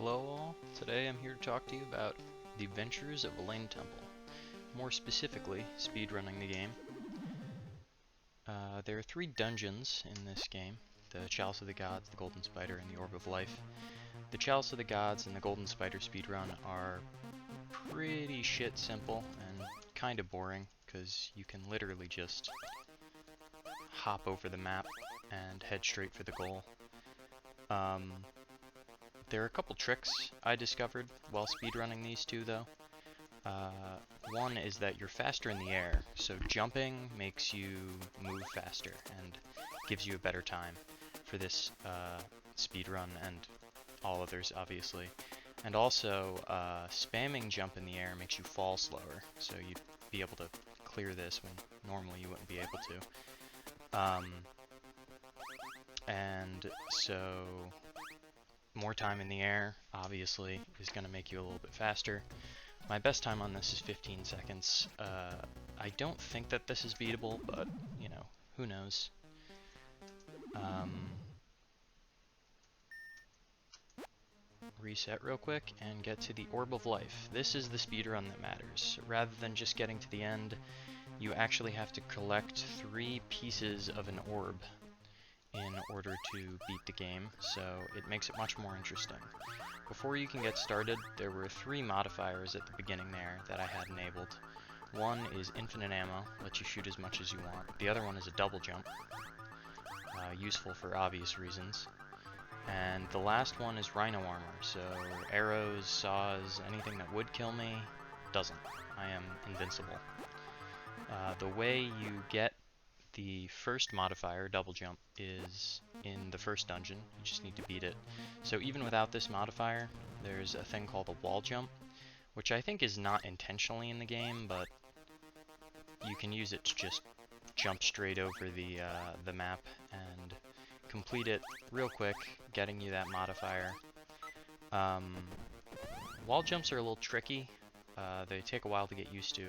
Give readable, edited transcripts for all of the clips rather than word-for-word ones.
Hello all, today I'm here to talk to you about the adventures of Elena Temple. More specifically, speedrunning the game. There are 3 dungeons in this game: the Chalice of the Gods, the Golden Spider, and the Orb of Life. The Chalice of the Gods and the Golden Spider speedrun are pretty shit simple and kind of boring, because you can literally just hop over the map and head straight for the goal. There are a couple tricks I discovered while speedrunning these two, though. One is that you're faster in the air, so jumping makes you move faster and gives you a better time for this speedrun and all others, obviously. And also, spamming jump in the air makes you fall slower, so you'd be able to clear this when normally you wouldn't be able to. And so more time in the air, obviously, is going to make you a little bit faster. My best time on this is 15 seconds. I don't think that this is beatable, but, you know, who knows. Reset real quick and get to the Orb of Life. This is the speedrun that matters. Rather than just getting to the end, you actually have to collect 3 pieces of an orb in order to beat the game, so it makes it much more interesting. Before you can get started, there were 3 modifiers at the beginning there that I had enabled. One is infinite ammo, lets you shoot as much as you want. The other one is a double jump, useful for obvious reasons. And the last one is rhino armor, so arrows, saws, anything that would kill me, doesn't. I am invincible. The way you get the first modifier, double jump, is in the first dungeon. You just need to beat it. So even without this modifier, there's a thing called a wall jump, which I think is not intentionally in the game, but you can use it to just jump straight over the map and complete it real quick, getting you that modifier. Wall jumps are a little tricky. They take a while to get used to.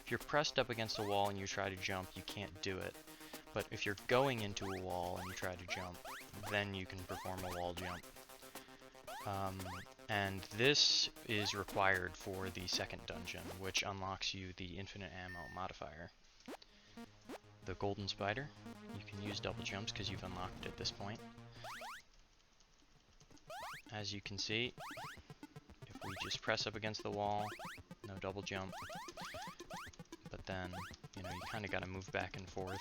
If you're pressed up against a wall and you try to jump, you can't do it. But if you're going into a wall and you try to jump, then you can perform a wall jump. And this is required for the second dungeon, which unlocks you the infinite ammo modifier. The Golden Spider, you can use double jumps because you've unlocked it at this point. As you can see, if we just press up against the wall, no double jump, but then, you know, you kind of got to move back and forth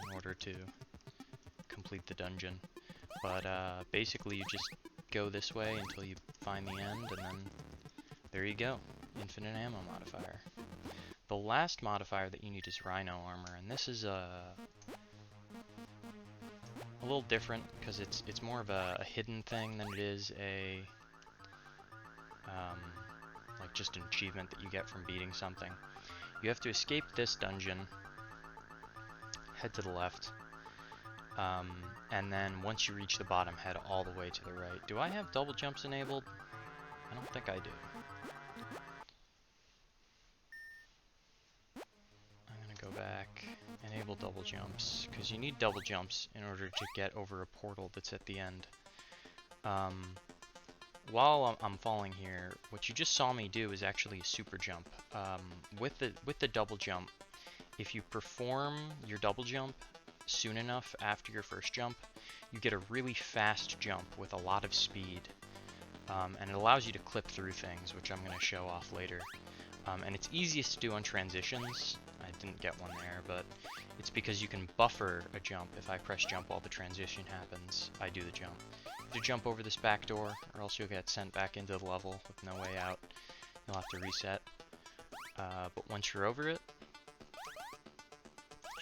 in order to complete the dungeon. But basically you just go this way until you find the end, and then there you go, infinite ammo modifier. The last modifier that you need is rhino armor, and this is a little different because it's more of a hidden thing than it is a like just an achievement that you get from beating something. You have to escape this dungeon, head to the left, and then once you reach the bottom, head all the way to the right. Do I have double jumps enabled? I don't think I do. I'm gonna go back, enable double jumps, because you need double jumps in order to get over a portal that's at the end. While I'm falling here, what you just saw me do is actually a super jump. With the double jump, if you perform your double jump soon enough after your first jump, you get a really fast jump with a lot of speed. And it allows you to clip through things, which I'm going to show off later. And it's easiest to do on transitions. I didn't get one there, but it's because you can buffer a jump. If I press jump while the transition happens, I do the jump. You have to jump over this back door, or else you'll get sent back into the level with no way out. You'll have to reset. But once you're over it,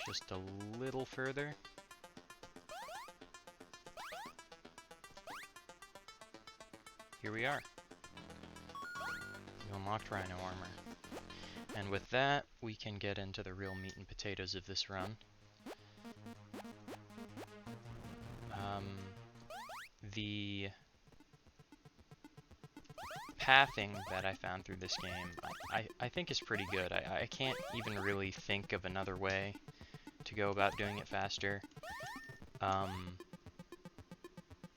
just a little further. Here we are. You unlocked rhino armor. And with that, we can get into the real meat and potatoes of this run. The pathing that I found through this game, I think is pretty good. I can't even really think of another way to go about doing it faster.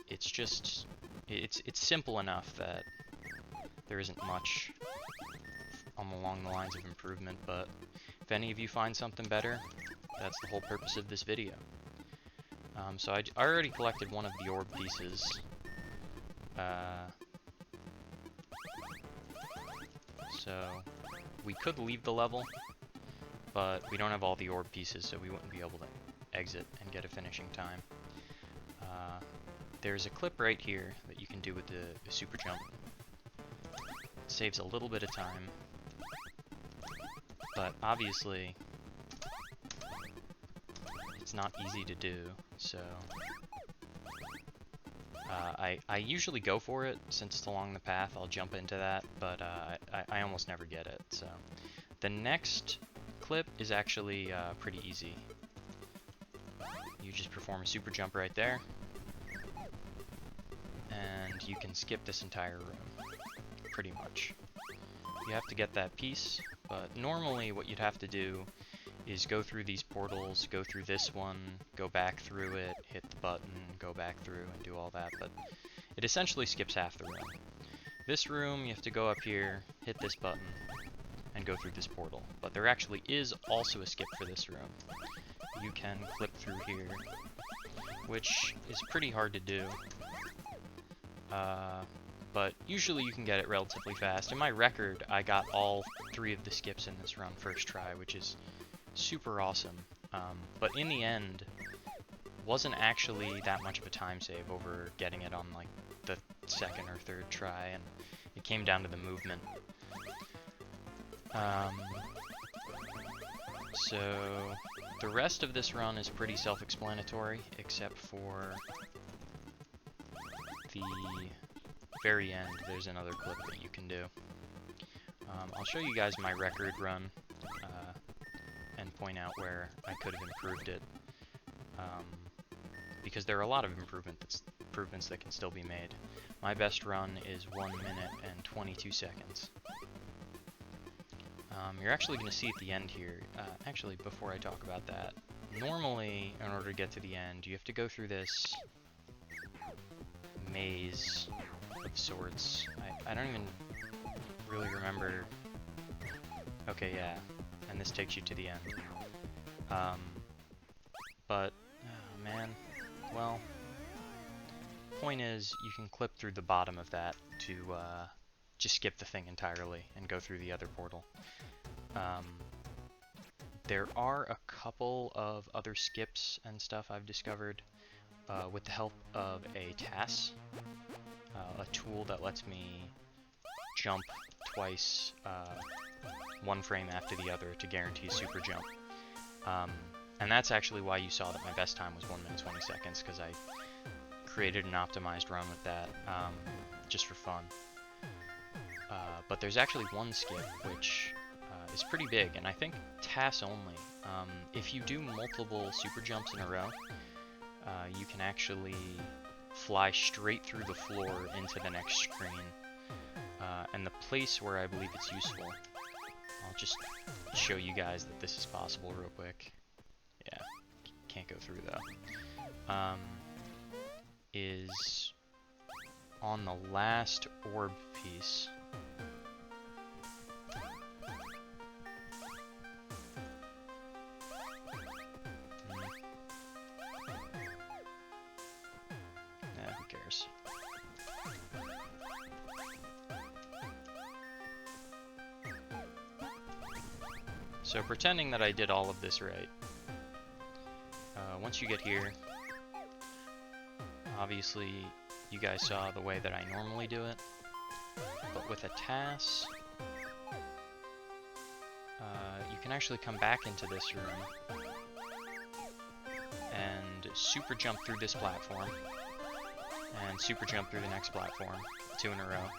It's just it's simple enough that there isn't much along the lines of improvement, but if any of you find something better, that's the whole purpose of this video. So I already collected one of the orb pieces. So we could leave the level, but we don't have all the orb pieces, so we wouldn't be able to exit and get a finishing time. There's a clip right here that you can do with the super jump. It saves a little bit of time, but obviously it's not easy to do, so I usually go for it. Since it's along the path, I'll jump into that, but I almost never get it. So the next clip is actually pretty easy. You just perform a super jump right there, and you can skip this entire room, pretty much. You have to get that piece, but normally what you'd have to do is go through these portals, go through this one, go back through it, hit the button, go back through, and do all that, but it essentially skips half the room. This room, you have to go up here, hit this button, and go through this portal. But there actually is also a skip for this room. You can clip through here, which is pretty hard to do. But usually you can get it relatively fast. In my record, I got all 3 of the skips in this run first try, which is super awesome. But in the end, wasn't actually that much of a time save over getting it on like the 2nd or 3rd try, and it came down to the movement. So the rest of this run is pretty self-explanatory, except for the very end. There's another clip that you can do. I'll show you guys my record run and point out where I could have improved it, because there are a lot of improvements that can still be made. My best run is 1 minute and 22 seconds. You're actually going to see at the end here, actually before I talk about that, normally in order to get to the end you have to go through this maze of sorts. I don't even really remember. Okay, yeah, and this takes you to the end. But, oh man, well, point is you can clip through the bottom of that to just skip the thing entirely and go through the other portal. There are a couple of other skips and stuff I've discovered with the help of a TAS, a tool that lets me jump twice, 1 frame after the other to guarantee a super jump. And that's actually why you saw that my best time was 1 minute 20 seconds, because I created an optimized run with that, just for fun. But there's actually one skip which is pretty big, and I think TAS only. If you do multiple super jumps in a row, you can actually fly straight through the floor into the next screen. And the place where I believe it's useful, I'll just show you guys that this is possible real quick. Yeah, can't go through though. Is on the last orb piece. Who cares? So pretending that I did all of this right, once you get here, obviously you guys saw the way that I normally do it, but with a TAS, you can actually come back into this room and super jump through this platform, and super jump through the next platform, 2 in a row.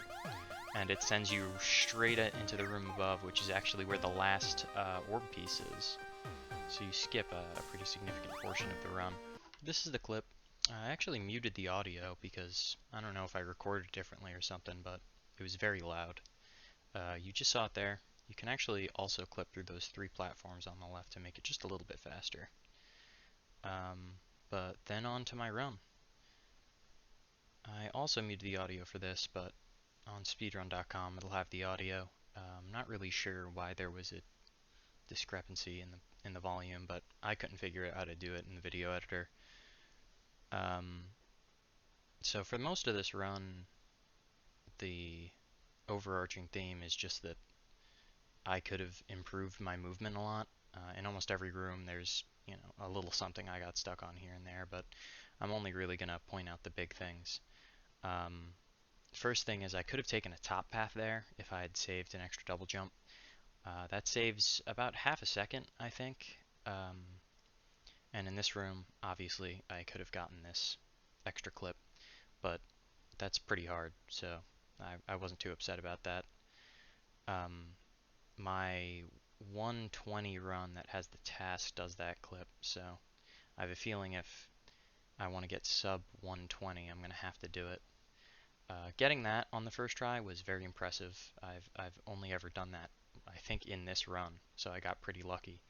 And it sends you straight into the room above, which is actually where the last orb piece is. So you skip a pretty significant portion of the run. This is the clip. I actually muted the audio because I don't know if I recorded it differently or something, but it was very loud. You just saw it there. You can actually also clip through those 3 platforms on the left to make it just a little bit faster. But then on to my run. I also muted the audio for this, but on speedrun.com it'll have the audio. I'm not really sure why there was a discrepancy in the volume, but I couldn't figure out how to do it in the video editor. So for most of this run, the overarching theme is just that I could have improved my movement a lot. In almost every room there's, you know, a little something I got stuck on here and there, but I'm only really going to point out the big things. First thing is I could have taken a top path there if I had saved an extra double jump. That saves about half a second, I think. And in this room, obviously, I could have gotten this extra clip, but that's pretty hard, so I wasn't too upset about that. My 120 run that has the task does that clip, so I have a feeling if I want to get sub 120, I'm going to have to do it. Getting that on the first try was very impressive. I've only ever done that, I think, in this run, so I got pretty lucky.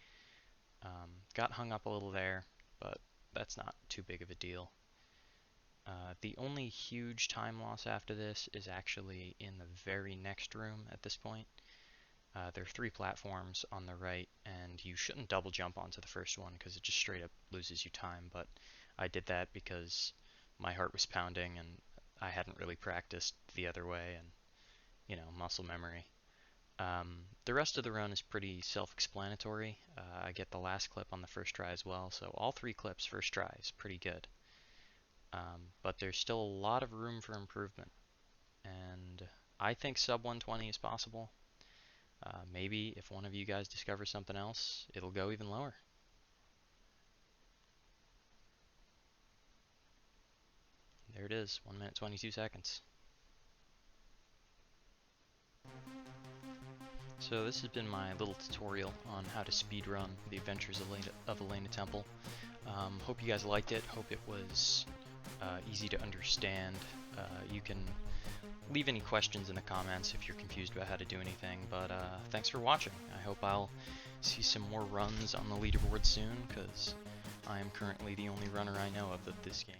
Got hung up a little there, but that's not too big of a deal. The only huge time loss after this is actually in the very next room at this point. There are 3 platforms on the right, and you shouldn't double jump onto the first one because it just straight up loses you time, but I did that because my heart was pounding and I hadn't really practiced the other way, and, you know, muscle memory. The rest of the run is pretty self-explanatory. I get the last clip on the first try as well, so all 3 clips first try is pretty good. But there's still a lot of room for improvement, and I think sub 120 is possible. Maybe if one of you guys discovers something else, it'll go even lower. There it is, 1 minute 22 seconds. So this has been my little tutorial on how to speedrun The Adventures of Elena Temple. Hope you guys liked it. Hope it was easy to understand. You can leave any questions in the comments if you're confused about how to do anything, but thanks for watching. I hope I'll see some more runs on the leaderboard soon, because I am currently the only runner I know of this game.